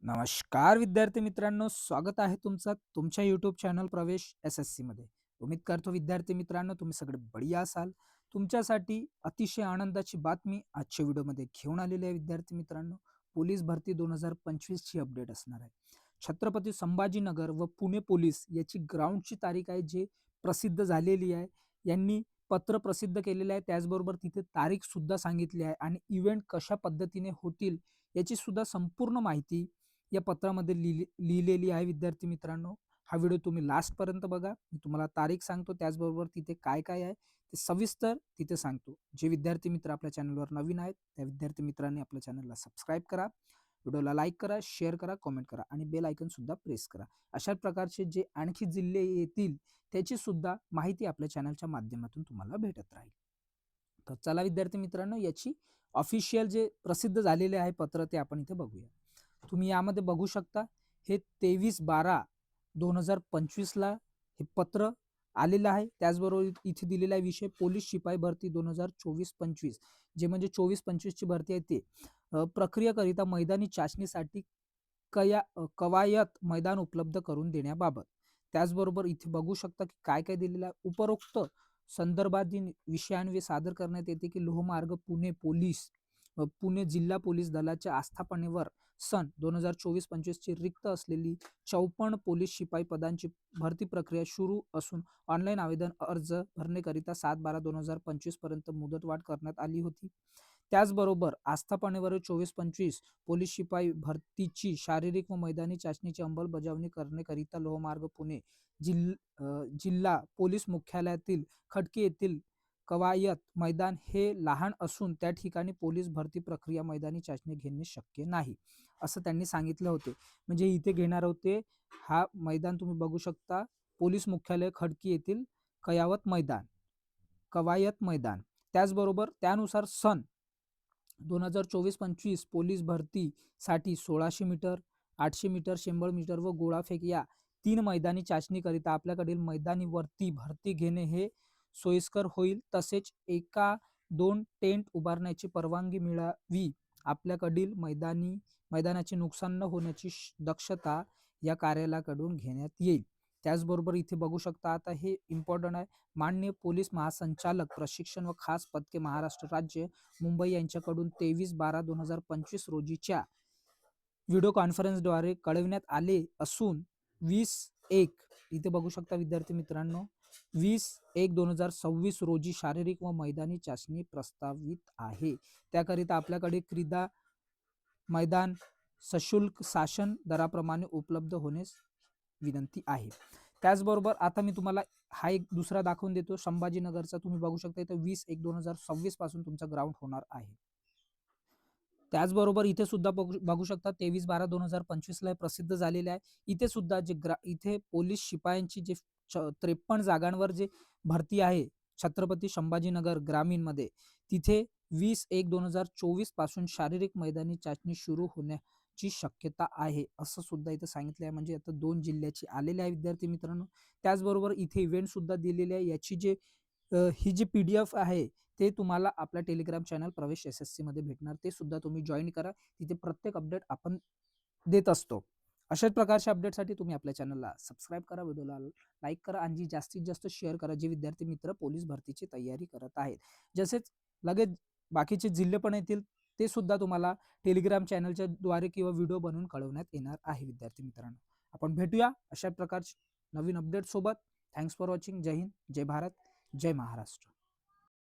नमस्कार विद्यार्थी मित्रांनो, स्वागत आहे तुमचं तुमच्या यूट्यूब चॅनल प्रवेश SSC मध्ये. उम्मीद करतो विद्यार्थी मित्रांनो तुम्ही सगळे बढिया असाल. तुमच्यासाठी अतिशय आनंदाची बातमी आजच्या व्हिडिओमध्ये घेऊन आलेली आहे विद्यार्थी मित्रांनो. पोलीस भरती 2025 ची अपडेट असणार आहे. छत्रपती संभाजीनगर व पुणे पोलीस याची ग्राउंडची तारीख आहे जे प्रसिद्ध झालेली आहे. यांनी पत्र प्रसिद्ध केलेलं आहे, त्याचबरोबर तिथे तारीख सुद्धा सांगितली आहे आणि इव्हेंट कशा पद्धतीने होतील याची सुद्धा संपूर्ण माहिती या पत्रामध्ये लिहिलेली आहे विद्यार्थी मित्रांनो. हा व्हिडिओ तुम्ही लास्टपर्यंत बघा. मी तुम्हाला तारीख सांगतो, त्याचबरोबर तिथे काय काय आहे ते सविस्तर तिथे सांगतो. जे विद्यार्थी मित्र आपल्या चॅनलवर नवीन आहेत त्या विद्यार्थी मित्रांनी आपल्या चॅनलला सबस्क्राईब करा, व्हिडिओला लाईक करा, शेअर करा, कमेंट करा आणि बेल आयकन सुद्धा प्रेस करा. अशा प्रकारचे जे आणखी जिल्हे येतील त्याची सुद्धा माहिती आपल्या चॅनलच्या माध्यमातून तुम्हाला भेटत राहील. तर चला विद्यार्थी मित्रांनो, याची ऑफिशियल जे प्रसिद्ध झालेले आहे पत्र ते आपण इथे बघूया. तुम्ही यामध्ये बघू शकता हे 23/12/2025 ला हे पत्र आलेलं आहे. त्याचबरोबर इथे दिलेला आहे विषय पोलीस शिपाई भरती 2024-25, जे म्हणजे 24-25 ची भरती आहे ते. प्रक्रियेकरिता मैदानी चाचणीसाठी कवायत मैदान उपलब्ध करून देण्याबाबत. त्याचबरोबर इथे बघू शकता की काय काय दिलेलं आहे. उपरोक्त संदर्भातील विषयान्वये सादर करण्यात येते की लोहमार्ग पुणे जिल्हा पोलीस दलाच्या आस्थापनेवर सन 2024-25 ची रिक्त असलेली 54 पोलीस शिपाई पदांची भरती प्रक्रिया सुरू असून ऑनलाईन आवेदन अर्ज भरण्याकरिता 7/12/2025 पर्यंत मुदतवाढ करण्यात आली होती. त्याचबरोबर आस्थापनेवर 24-25 पोलीस शिपाई भरतीची शारीरिक व मैदानी चाचणीची अंमलबजावणी करण्याकरिता लोहमार्ग पुणे जिल्हा पोलीस मुख्यालयातील खडकी येथील कवायत मैदान हे लहान असून त्या ठिकाणी पोलीस भरती प्रक्रिया मैदानी चाचणी घेणे शक्य नाही असं त्यांनी सांगितलं होते. म्हणजे इथे घेणार होते हा मैदान तुम्ही बघू शकता, पोलीस मुख्यालय खडकी येथील कवायत मैदान. त्याचबरोबर त्यानुसार सन 2024-25 पोलीस भरतीसाठी 1600 मीटर, 800 मीटर, 100 मीटर व गोळाफेक या 3 मैदानी चाचणीकरिता आपल्याकडील मैदानीवरती भरती घेणे हे सोयीस्कर होईल. तसेच 1-2 टेंट उभारण्याची परवानगी मिळावी. आपल्याकडील मैदानाचे नुकसान न होण्याची दक्षता या कार्यालयाकडून घेण्यात येईल. त्याचबरोबर इथे बघू शकता, आता हे इम्पॉर्टंट आहे, माननीय पोलीस महासंचालक प्रशिक्षण व खास पथके महाराष्ट्र राज्य मुंबई यांच्याकडून 23/12/2025 रोजीच्या व्हिडिओ कॉन्फरन्सद्वारे कळविण्यात आले असून 20/1 इथे बघू शकता विद्यार्थी मित्रांनो, 20/1/2026 रोजी शारीरिक व मैदानी चाचणी प्रस्तावित आहे. त्याकरिता आपल्याकडे क्रीडा मैदान सशुल्क शासन दराप्रमाणे उपलब्ध होण्यास विनंती आहे. त्याचबरोबर आता मी तुम्हाला हा एक दुसरा दाखवून देतो संभाजीनगरचा. तुम्ही बघू शकता इथे 20/1/2026 पासून तुमचा ग्राउंड होणार आहे. त्याचबरोबर इथे सुद्धा बघू शकता 23/12/2025 ला प्रसिद्ध झालेले आहे. इथे सुद्धा इथे पोलीस शिपायांची जे 53 जागांवर जे भरती आहे छत्रपती संभाजीनगर ग्रामीण मध्ये, तिथे 20/1/2024 पासून शारीरिक मैदानी चाचणी सुरू होण्याची शक्यता आहे असं सुद्धा इथे सांगितलं आहे. म्हणजे आता 2 जिल्ह्याची आलेले आहे विद्यार्थी मित्रांनो. त्याचबरोबर इथे इव्हेंट सुद्धा दिलेले आहे. याची ही जी PDF आहे ते तुम्हाला आपल्या टेलिग्राम चॅनल प्रवेश SSC मध्ये भेटणार. ते सुद्धा तुम्ही जॉईन करा. तिथे प्रत्येक अपडेट आपण देत असतो. अशाच प्रकारच्या अपडेटसाठी तुम्ही आपल्या चॅनलला सबस्क्राईब करा, व्हिडिओला लाईक करा आणि जास्तीत जास्त शेअर करा जे विद्यार्थी मित्र पोलीस भरतीची तयारी करत आहेत. जसेच लगेच बाकीचे जिल्हे पण येतील ते सुद्धा तुम्हाला टेलिग्राम चॅनलच्या द्वारे किंवा व्हिडिओ बनवून कळवण्यात येणार आहे विद्यार्थी मित्रांनो. आपण भेटूया अशा प्रकारच्या नवीन अपडेट सोबत. Thanks for watching. जय हिंद, जय भारत, जय महाराष्ट्र.